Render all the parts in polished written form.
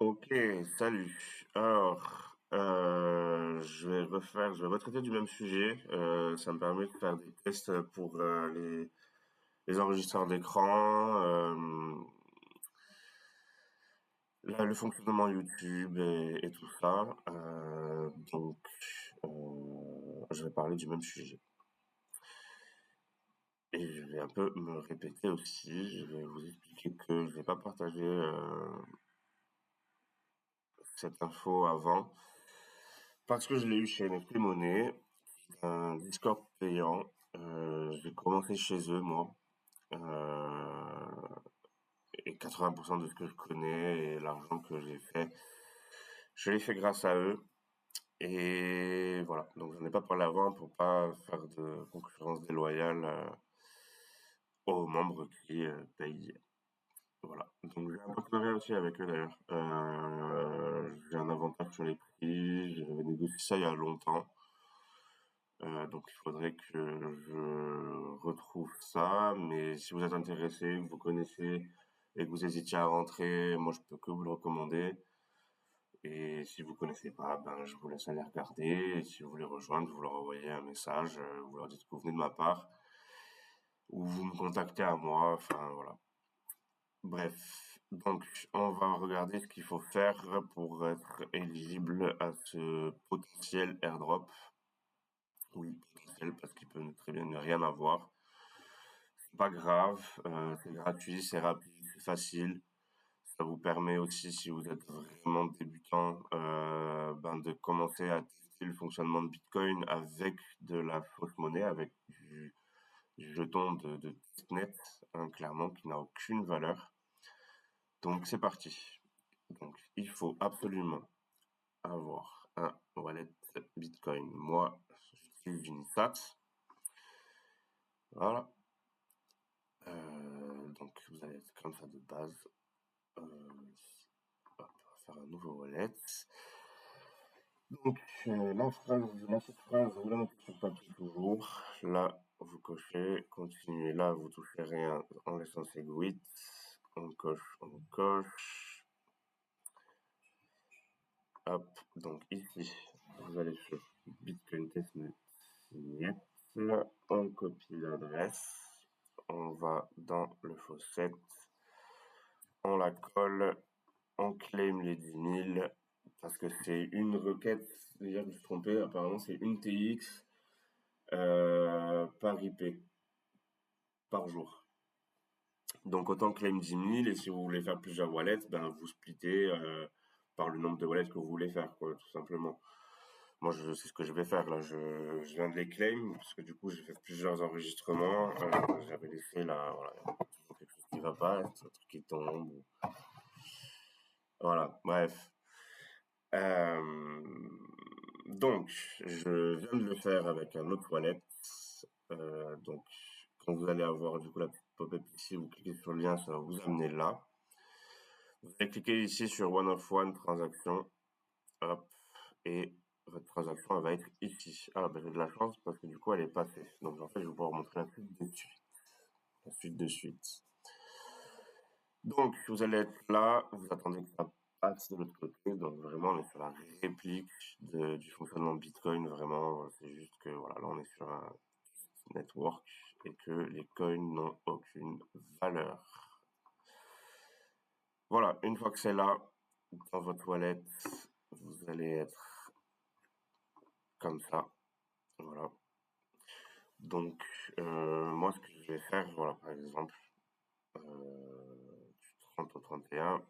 Ok, salut. Alors, je vais retraiter du même sujet. Ça me permet de faire des tests pour les enregistreurs d'écran, le fonctionnement YouTube et tout ça. Je vais parler du même sujet. Et je vais un peu me répéter aussi. Je vais vous expliquer que je vais pas partager cette info avant parce que je l'ai eu chez NFT Money. Un Discord payant. J'ai commencé chez eux, moi. Euh, et 80% de ce que je connais et l'argent que j'ai fait, je l'ai fait grâce à eux. Et voilà. Donc, j'en ai pas parlé avant pour pas faire de concurrence déloyale aux membres qui payent. Voilà. Donc, j'ai un partenariat aussi avec eux d'ailleurs. J'ai un avantage sur les prix. J'avais négocié ça il y a longtemps. Donc il faudrait que je retrouve ça, mais si vous êtes intéressé, que vous connaissez et que vous hésitiez à rentrer, moi je peux que vous le recommander. Et si vous connaissez pas, ben je vous laisse aller regarder. Et si vous voulez rejoindre, vous leur envoyez un message, vous leur dites que vous venez de ma part, ou vous me contactez à moi. Enfin voilà. Bref, donc on va regarder ce qu'il faut faire pour être éligible à ce potentiel airdrop. Oui, potentiel parce qu'il peut très bien ne rien avoir. Pas grave, c'est gratuit, c'est rapide, c'est facile. Ça vous permet aussi, si vous êtes vraiment débutant, de commencer à tester le fonctionnement de Bitcoin avec de la fausse monnaie, avec du jeton de testnet, hein, clairement, qui n'a aucune valeur. Donc c'est parti. Donc il faut absolument avoir un wallet Bitcoin. Moi, j'utilise Unisat. Voilà. Donc vous allez être comme ça de base. Euh, on va faire un nouveau wallet. Donc, la petite phrase, vous la mettez sur papier toujours. Là, vous cochez, continuez. Là, vous touchez rien en laissant segwit. On coche, on coche. Hop, donc ici, vous allez sur Bitcoin Testnet. On copie l'adresse. On va dans le faucet. On la colle. On claim les 10 000 parce que c'est une requête. Déjà, je me suis trompé. Apparemment, c'est une TX par IP par jour. Donc, autant claim 10 000 et si vous voulez faire plusieurs wallets, ben vous splittez par le nombre de wallets que vous voulez faire, quoi, tout simplement. Moi, c'est ce que je vais faire là. Je viens de les claim parce que du coup, j'ai fait plusieurs enregistrements. J'avais laissé là, voilà, quelque chose qui va pas, un truc qui tombe. Voilà, bref. Donc, je viens de le faire avec un autre wallet. Donc, quand vous allez avoir du coup la petite pop-up ici, vous cliquez sur le lien, ça va vous amener là. Vous allez cliquer ici sur One of One transaction, hop, et votre transaction elle va être ici. Ah ben j'ai de la chance parce que du coup elle est passée. Donc en fait je vais pouvoir vous montrer la suite de suite. La suite de suite. Donc vous allez être là, vous attendez que ça passe de l'autre côté. Donc vraiment on est sur la réplique du fonctionnement de Bitcoin. Vraiment c'est juste que voilà là on est sur un network et que les coins n'ont aucune valeur. Voilà, une fois que c'est là, dans votre wallet, vous allez être comme ça. Voilà. Donc, moi, ce que je vais faire, voilà, par exemple, du 30 au 31,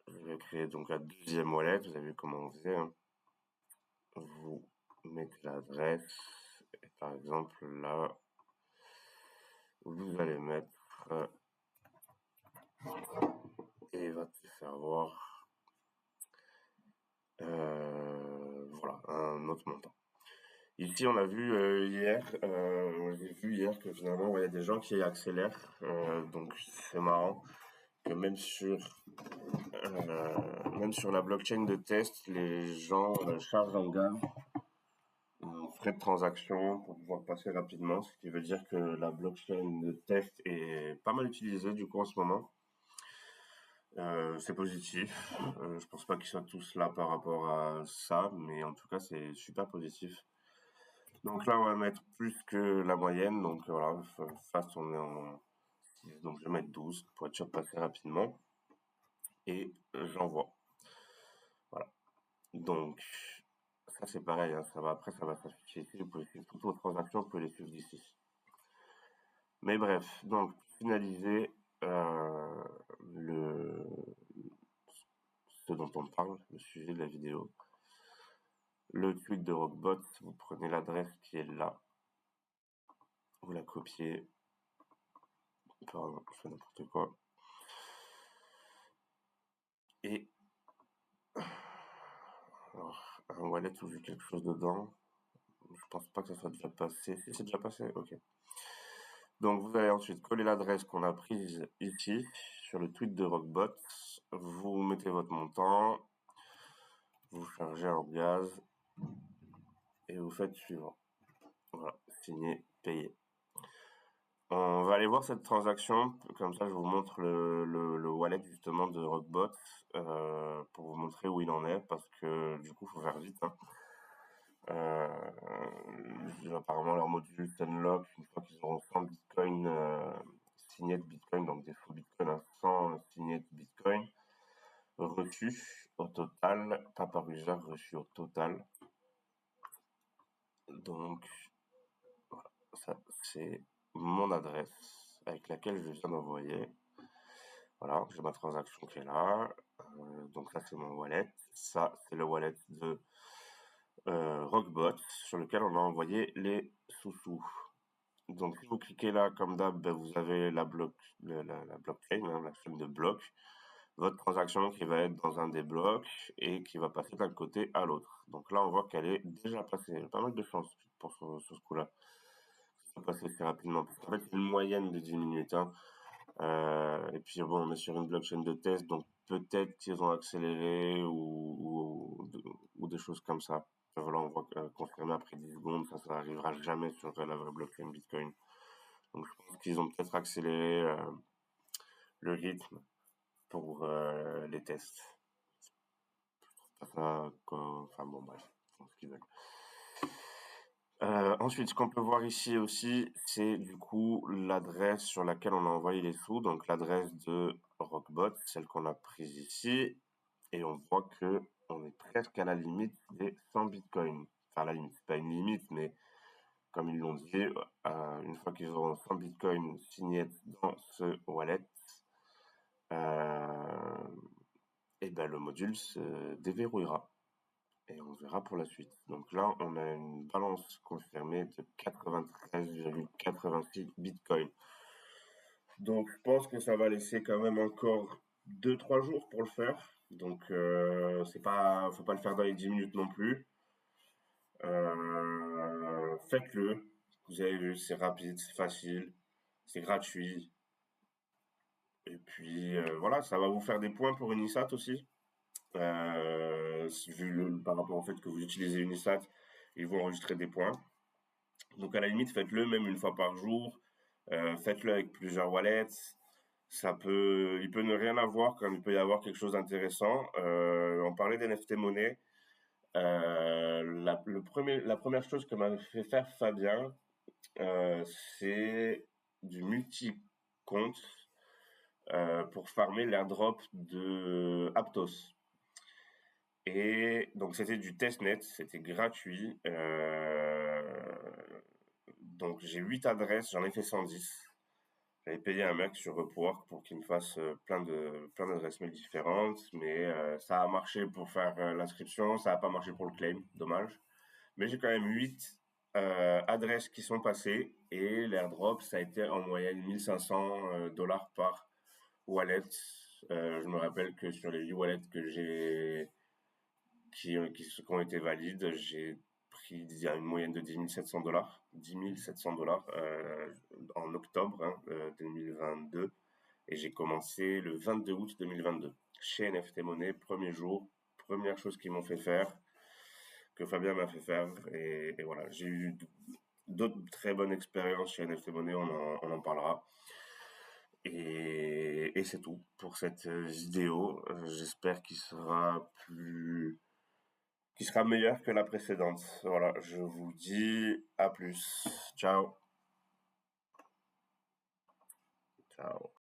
je vais créer donc la deuxième wallet. Vous avez vu comment on faisait, hein. Vous mettez l'adresse, et par exemple, là, vous allez mettre, et il va te faire voir, voilà, un autre montant. Ici, on a vu j'ai vu hier que finalement, il y a des gens qui accélèrent, donc c'est marrant que même sur la blockchain de test, les gens chargent en gaz un frais de transaction pour pouvoir passer rapidement, ce qui veut dire que la blockchain de test est pas mal utilisée du coup en ce moment. C'est positif. Je pense pas qu'ils soient tous là par rapport à ça, mais en tout cas, c'est super positif. Donc là, on va mettre plus que la moyenne. Donc voilà, fast, on est en 6, donc je vais mettre 12 pour être sûr de passer rapidement. Et j'envoie. Voilà. Donc, ça c'est pareil, hein, après ça va s'afficher ici. Vous pouvez suivre toutes vos transactions, vous pouvez les suivre d'ici. Mais bref, donc finaliser le ce dont on parle, le sujet de la vidéo. Le tweet de Rockbot, vous prenez l'adresse qui est là, vous la copiez. Pardon, je fais n'importe quoi. Et alors, un wallet où j'ai quelque chose dedans. Je pense pas que ça soit déjà passé. Si c'est déjà passé, ok. Donc vous allez ensuite coller l'adresse qu'on a prise ici sur le tweet de Rockbot. Vous mettez votre montant, vous chargez en gaz et vous faites suivant. Voilà, signer, payer. On va aller voir cette transaction, comme ça je vous montre le wallet justement de Rockbot pour vous montrer où il en est, parce que du coup il faut faire vite. Hein. Apparemment leur module Unlock, une fois qu'ils auront 100 bitcoins signés de bitcoin, donc des faux bitcoins, hein, 100 signés de bitcoin reçus au total, pas par user, reçus au total. Donc voilà, ça c'est mon adresse avec laquelle je viens d'envoyer. Voilà, j'ai ma transaction qui est là. Donc ça c'est mon wallet. Ça c'est le wallet de Rockbot sur lequel on a envoyé les sous-sous. Donc si vous cliquez là comme d'hab, ben, vous avez la blockchain, hein, la chaîne de blocs. Votre transaction qui va être dans un des blocs et qui va passer d'un côté à l'autre. Donc là on voit qu'elle est déjà passée. Il y a pas mal de chance pour sur ce coup-là. Ça va passer assez rapidement. En fait c'est une moyenne de 10 minutes. Hein. Et puis bon, on est sur une blockchain de test, donc peut-être qu'ils ont accéléré ou des choses comme ça. Enfin, voilà, on voit confirmé après 10 secondes, ça n'arrivera jamais sur la vraie blockchain Bitcoin. Donc je pense qu'ils ont peut-être accéléré le rythme pour les tests. Enfin bon, bref, ils font ce qu'ils veulent. Ensuite, ce qu'on peut voir ici aussi, c'est du coup l'adresse sur laquelle on a envoyé les sous, donc l'adresse de Rockbot, celle qu'on a prise ici, et on voit que on est presque à la limite des 100 bitcoins. Enfin, la limite, c'est pas une limite, mais comme ils l'ont dit, une fois qu'ils auront 100 bitcoins signés dans ce wallet, et ben le module se déverrouillera. Et on verra pour la suite. Donc là, on a une balance confirmée de 93,86 bitcoins. Donc je pense que ça va laisser quand même encore 2-3 jours pour le faire. Donc faut pas le faire dans les 10 minutes non plus. Faites-le. Vous avez vu, c'est rapide, c'est facile, c'est gratuit. Et puis voilà, ça va vous faire des points pour Unisat aussi. Par rapport au fait que vous utilisez Unisat, ils vont enregistrer des points. Donc à la limite, faites-le même une fois par jour. Faites-le avec plusieurs wallets. Il peut ne rien avoir comme il peut y avoir quelque chose d'intéressant. On parlait d'NFT monnaie. La première chose que m'a fait faire Fabien, c'est du multi-compte pour farmer l'airdrop de Aptos. Et donc c'était du testnet, c'était gratuit. Donc j'ai 8 adresses, j'en ai fait 110. J'avais payé un mec sur Upwork pour qu'il me fasse plein d'adresses mail différentes, mais ça a marché pour faire l'inscription, ça n'a pas marché pour le claim, dommage. Mais j'ai quand même 8 adresses qui sont passées et l'airdrop, ça a été en moyenne 1500 dollars par wallet. Je me rappelle que sur les 8 wallets que j'ai qui ont été valides, j'ai pris une moyenne de 10 700 dollars, 10 700 dollars en octobre 2022 et j'ai commencé le 22 août 2022 chez NFT Money, premier jour, première chose qu'ils m'ont fait faire, que Fabien m'a fait faire et voilà, j'ai eu d'autres très bonnes expériences chez NFT Money, on en parlera. Et c'est tout pour cette vidéo. J'espère qu'il sera meilleur que la précédente. Voilà, je vous dis à plus. Ciao. Ciao.